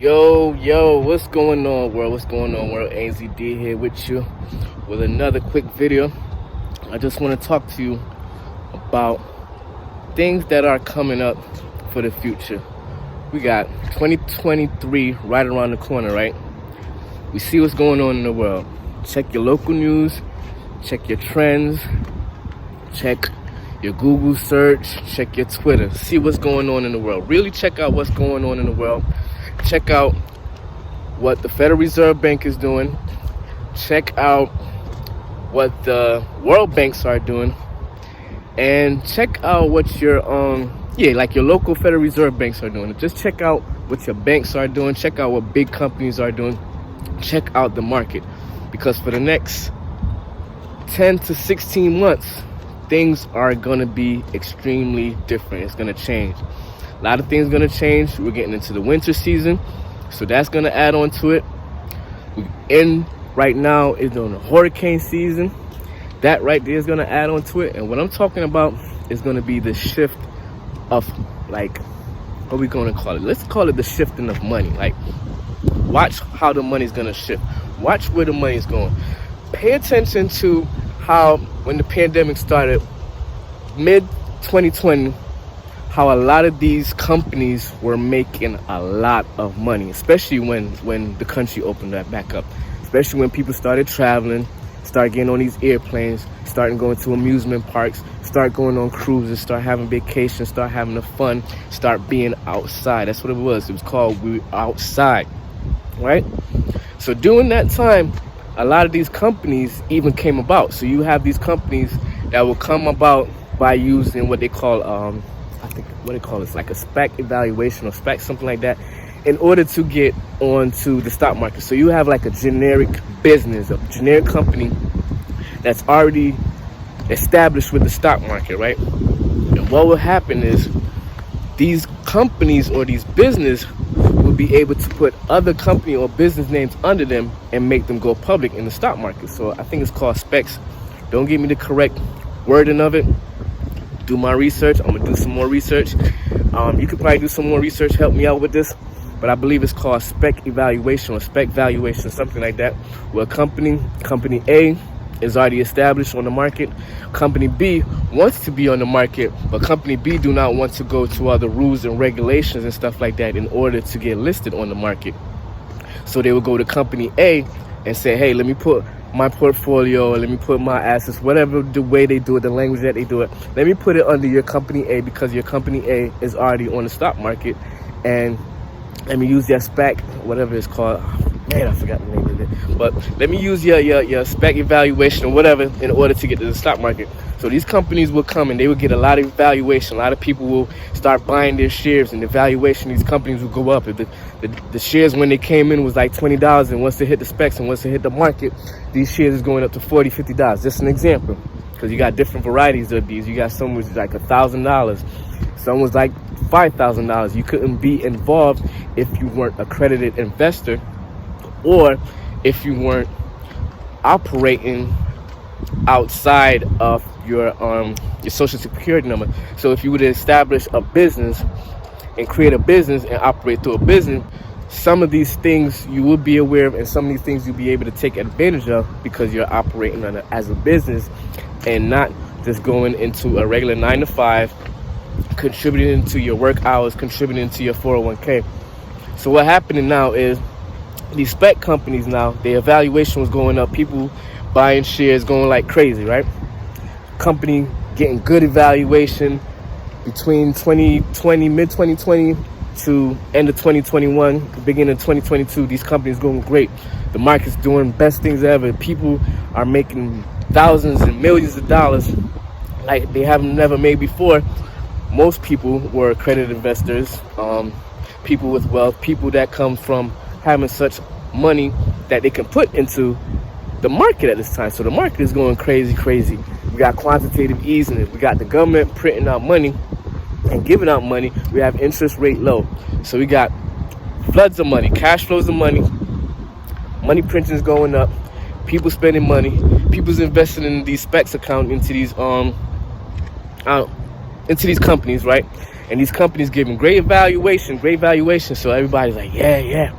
Yo, what's going on, world? What's going on, world? AZD here with you with another quick video. I just want to talk to you about things that are coming up for the future. We got 2023 right around the corner, right? We see what's going on in the world. Check your local news, check your trends, check your Google search, check your Twitter. See what's going on in the world. Really check out what's going on in the world. Check out what the Federal Reserve Bank is doing. Check out what the world banks are doing. And check out what your like your local Federal Reserve banks are doing. Just check out what your banks are doing. Check out what big companies are doing. Check out the market. Because for the next 10 to 16 months, things are going to be extremely different. It's going to change. A lot of things are going to change. We're getting into the winter season, so that's going to add on to it. Right now is on the hurricane season. That right there is going to add on to it. And what I'm talking about is going to be the shift of, like, what are we going to call it? Let's call it the shifting of money. Like, watch how the money's going to shift. Watch where the money's going. Pay attention to how, when the pandemic started, mid-2020, how a lot of these companies were making a lot of money, especially when the country opened that back up, especially when people started traveling, start getting on these airplanes, starting going to amusement parks, start going on cruises, start having vacations, start having the fun, start being outside. That's what it was. It was called We Were Outside, right? So during that time, a lot of these companies even came about. So you have these companies that will come about by using what they call it's like a SPAC evaluation or SPAC, something like that, in order to get onto the stock market. So you have like a generic business, a generic company that's already established with the stock market, right? And what will happen is these companies or these business will be able to put other company or business names under them and make them go public in the stock market. So I think it's called SPACs. Don't give me the correct wording of it. Do my research. I'm gonna do some more research. You could probably do some more research, help me out with this, but I believe it's called SPAC evaluation or SPAC valuation, something like that, where company A is already established on the market. Company B wants to be on the market, but company B do not want to go to other rules and regulations and stuff like that in order to get listed on the market. So they will go to company A and say, hey, let me put my portfolio, let me put my assets, whatever the way they do it, the language that they do it, let me put it under your company A because your company A is already on the stock market, and let me use your SPAC, whatever it's called. Man, I forgot the name of it. But let me use your SPAC evaluation or whatever in order to get to the stock market. So these companies will come and they will get a lot of valuation. A lot of people will start buying their shares, and the valuation of these companies will go up. If the shares when they came in was like $20, and once they hit the specs and once they hit the market, these shares is going up to $40, $50. Just an example, because you got different varieties of these. You got some was like $1,000, some was like $5,000. You couldn't be involved if you weren't an accredited investor, or if you weren't operating outside of your social security number. So if you would establish a business and create a business and operate through a business, some of these things you will be aware of, and some of these things you'll be able to take advantage of because you're operating as a business and not just going into a regular 9-to-5, contributing to your work hours, contributing to your 401k. So what happening now is these SPAC companies now, their evaluation was going up. People buying shares going like crazy, right? Company getting good evaluation between mid-2020 to end of 2021, beginning of 2022. These companies going great. The market's doing best things ever. People are making thousands and millions of dollars like they have never made before. Most people were accredited investors, people with wealth, people that come from having such money that they can put into the market at this time. So the market is going crazy. We got quantitative easing. We got the government printing out money and giving out money. We have interest rate low. So we got floods of money, cash flows of money, money printing is going up, people spending money, people's investing in these specs account into these companies, right? And these companies giving great valuation. So everybody's like, yeah,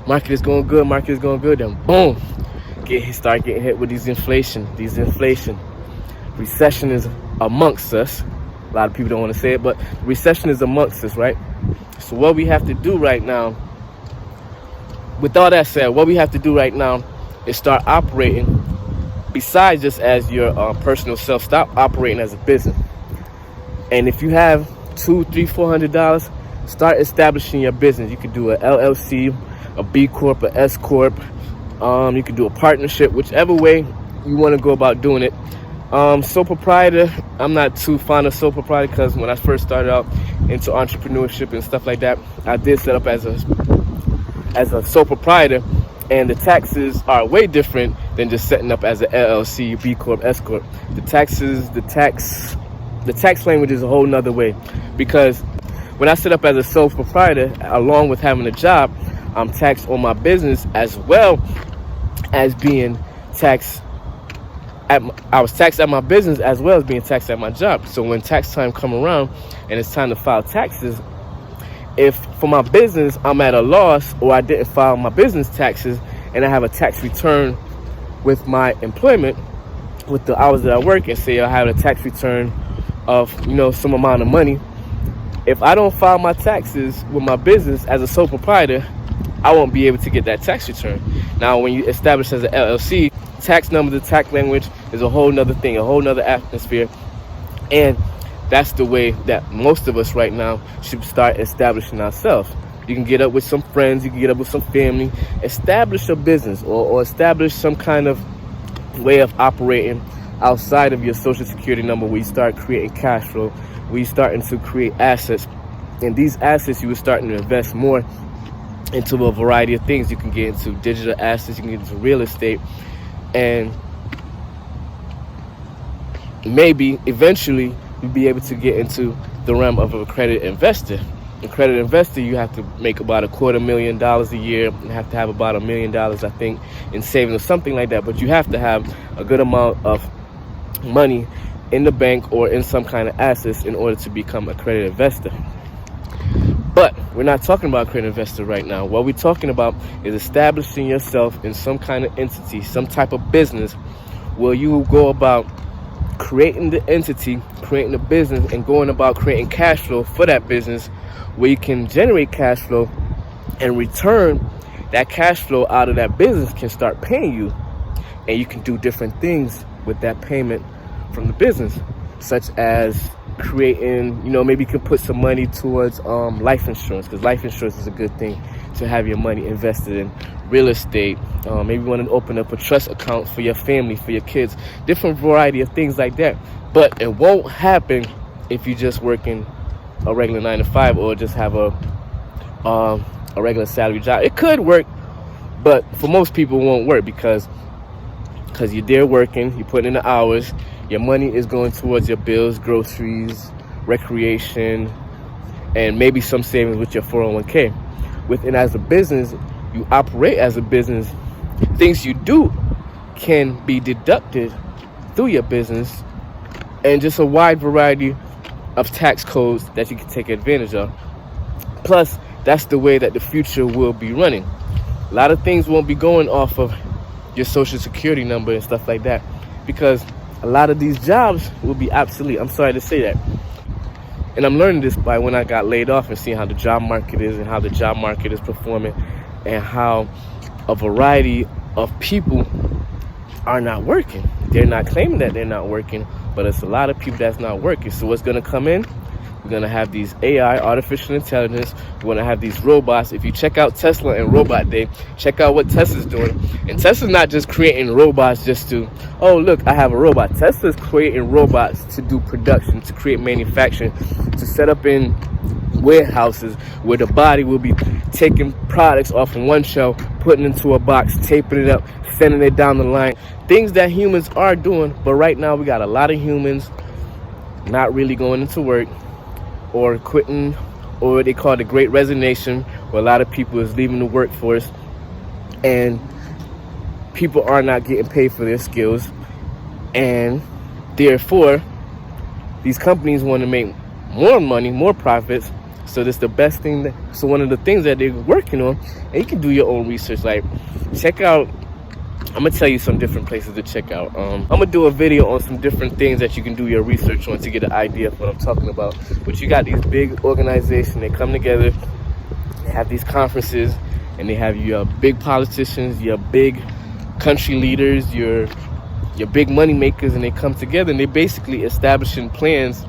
market is going good. Then boom, start getting hit with these inflation. Recession is amongst us. A lot of people don't want to say it, but recession is amongst us, right? So what we have to do right now, with all that said, is start operating besides just as your personal self. Stop operating as a business. And if you have $200, $300, $400, start establishing your business. You could do a LLC, a B Corp, a S Corp. You could do a partnership, whichever way you want to go about doing it. Sole proprietor, I'm not too fond of sole proprietor because when I first started out into entrepreneurship and stuff like that, I did set up as a sole proprietor, and the taxes are way different than just setting up as an LLC, B Corp, S Corp. The tax language is a whole nother way, because when I set up as a sole proprietor, along with having a job, I'm taxed on my business as well as being taxed. I was taxed at my business as well as being taxed at my job. So when tax time come around and it's time to file taxes, if for my business I'm at a loss or I didn't file my business taxes and I have a tax return with my employment, with the hours that I work, and say I have a tax return of some amount of money, if I don't file my taxes with my business as a sole proprietor, I won't be able to get that tax return. Now when you establish as an LLC, tax numbers, the tax language is a whole nother thing, a whole nother atmosphere. And that's the way that most of us right now should start establishing ourselves. You can get up with some friends, you can get up with some family, establish a business or establish some kind of way of operating outside of your social security number, where you start creating cash flow, where you're starting to create assets. And these assets, you are starting to invest more into a variety of things. You can get into digital assets, you can get into real estate, and maybe eventually you'll be able to get into the realm of an accredited investor. Accredited investor, you have to make about $250,000 a year. You have to have about $1 million, I think, in savings or something like that. But you have to have a good amount of money in the bank or in some kind of assets in order to become an accredited investor. But we're not talking about accredited investor right now. What we're talking about is establishing yourself in some kind of entity, some type of business, where you go about creating the entity, creating the business, and going about creating cash flow for that business, where you can generate cash flow and return that cash flow out of that business can start paying you. And you can do different things with that payment from the business, such as creating, maybe you can put some money towards life insurance, because life insurance is a good thing to have your money invested in. Real estate, maybe you want to open up a trust account for your family, for your kids, different variety of things like that. But it won't happen if you're just working a regular 9-to-5 or just have a regular salary job. It could work, but for most people it won't work, because you're there working, you're putting in the hours, your money is going towards your bills, groceries, recreation, and maybe some savings with your 401k. Within as a business, you operate as a business, things you do can be deducted through your business, and just a wide variety of tax codes that you can take advantage of. Plus, that's the way that the future will be running. A lot of things won't be going off of your social security number and stuff like that, because a lot of these jobs will be obsolete. I'm sorry to say that. And I'm learning this by when I got laid off and seeing how the job market is and how the job market is performing, and how a variety of people are not working. They're not claiming that they're not working, but it's a lot of people that's not working. So what's going to come in? We're going to have these AI, artificial intelligence. We're going to have these robots. If you check out Tesla and Robot Day, check out what Tesla's doing. And Tesla's not just creating robots just to, oh, look, I have a robot. Tesla's creating robots to do production, to create manufacturing, to set up in warehouses where the body will be taking products off of one shelf, putting it into a box, taping it up, sending it down the line. Things that humans are doing, but right now we got a lot of humans not really going into work, or quitting, or what they call the Great Resignation, where a lot of people is leaving the workforce, and people are not getting paid for their skills, and therefore these companies want to make more money, more profits. So this the best thing. So one of the things that they're working on, and you can do your own research. Like, check out. I'm gonna tell you some different places to check out. I'm gonna do a video on some different things that you can do your research on to get an idea of what I'm talking about. But you got these big organizations. They come together. They have these conferences, and they have your big politicians, your big country leaders, your big money makers, and they come together and they basically establishing plans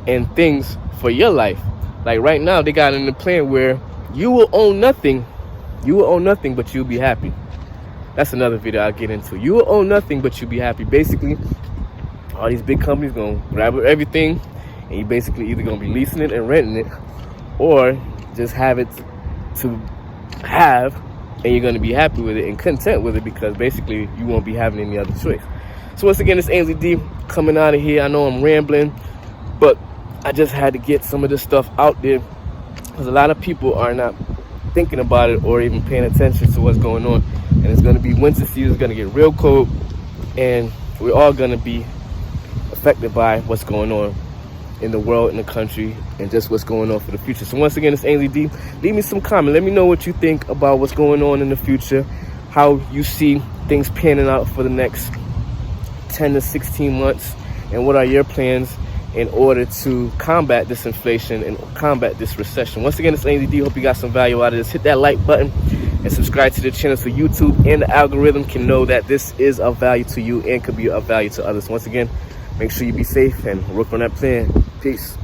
and things for your life. Like right now, they got in the plan where you will own nothing. You will own nothing, but you'll be happy. That's another video I'll get into. You will own nothing, but you'll be happy. Basically, all these big companies gonna grab everything, and you basically either gonna be leasing it and renting it, or just have it to have, and you're gonna be happy with it and content with it, because basically you won't be having any other choice. So once again, it's Ainsley D coming out of here. I know I'm rambling, but I just had to get some of this stuff out there, because a lot of people are not thinking about it or even paying attention to what's going on. And it's going to be winter season. It's going to get real cold, and we're all going to be affected by what's going on in the world, in the country, and just what's going on for the future. So once again, it's Ainsley D. Leave me some comment. Let me know what you think about what's going on in the future, how you see things panning out for the next 10 to 16 months, and what are your plans in order to combat this inflation and combat this recession. Once again, it's Ainsley D. Hope you got some value out of this. Hit that like button and subscribe to the channel so YouTube and the algorithm can know that this is of value to you and could be of value to others. Once again, make sure you be safe and work on that plan. Peace.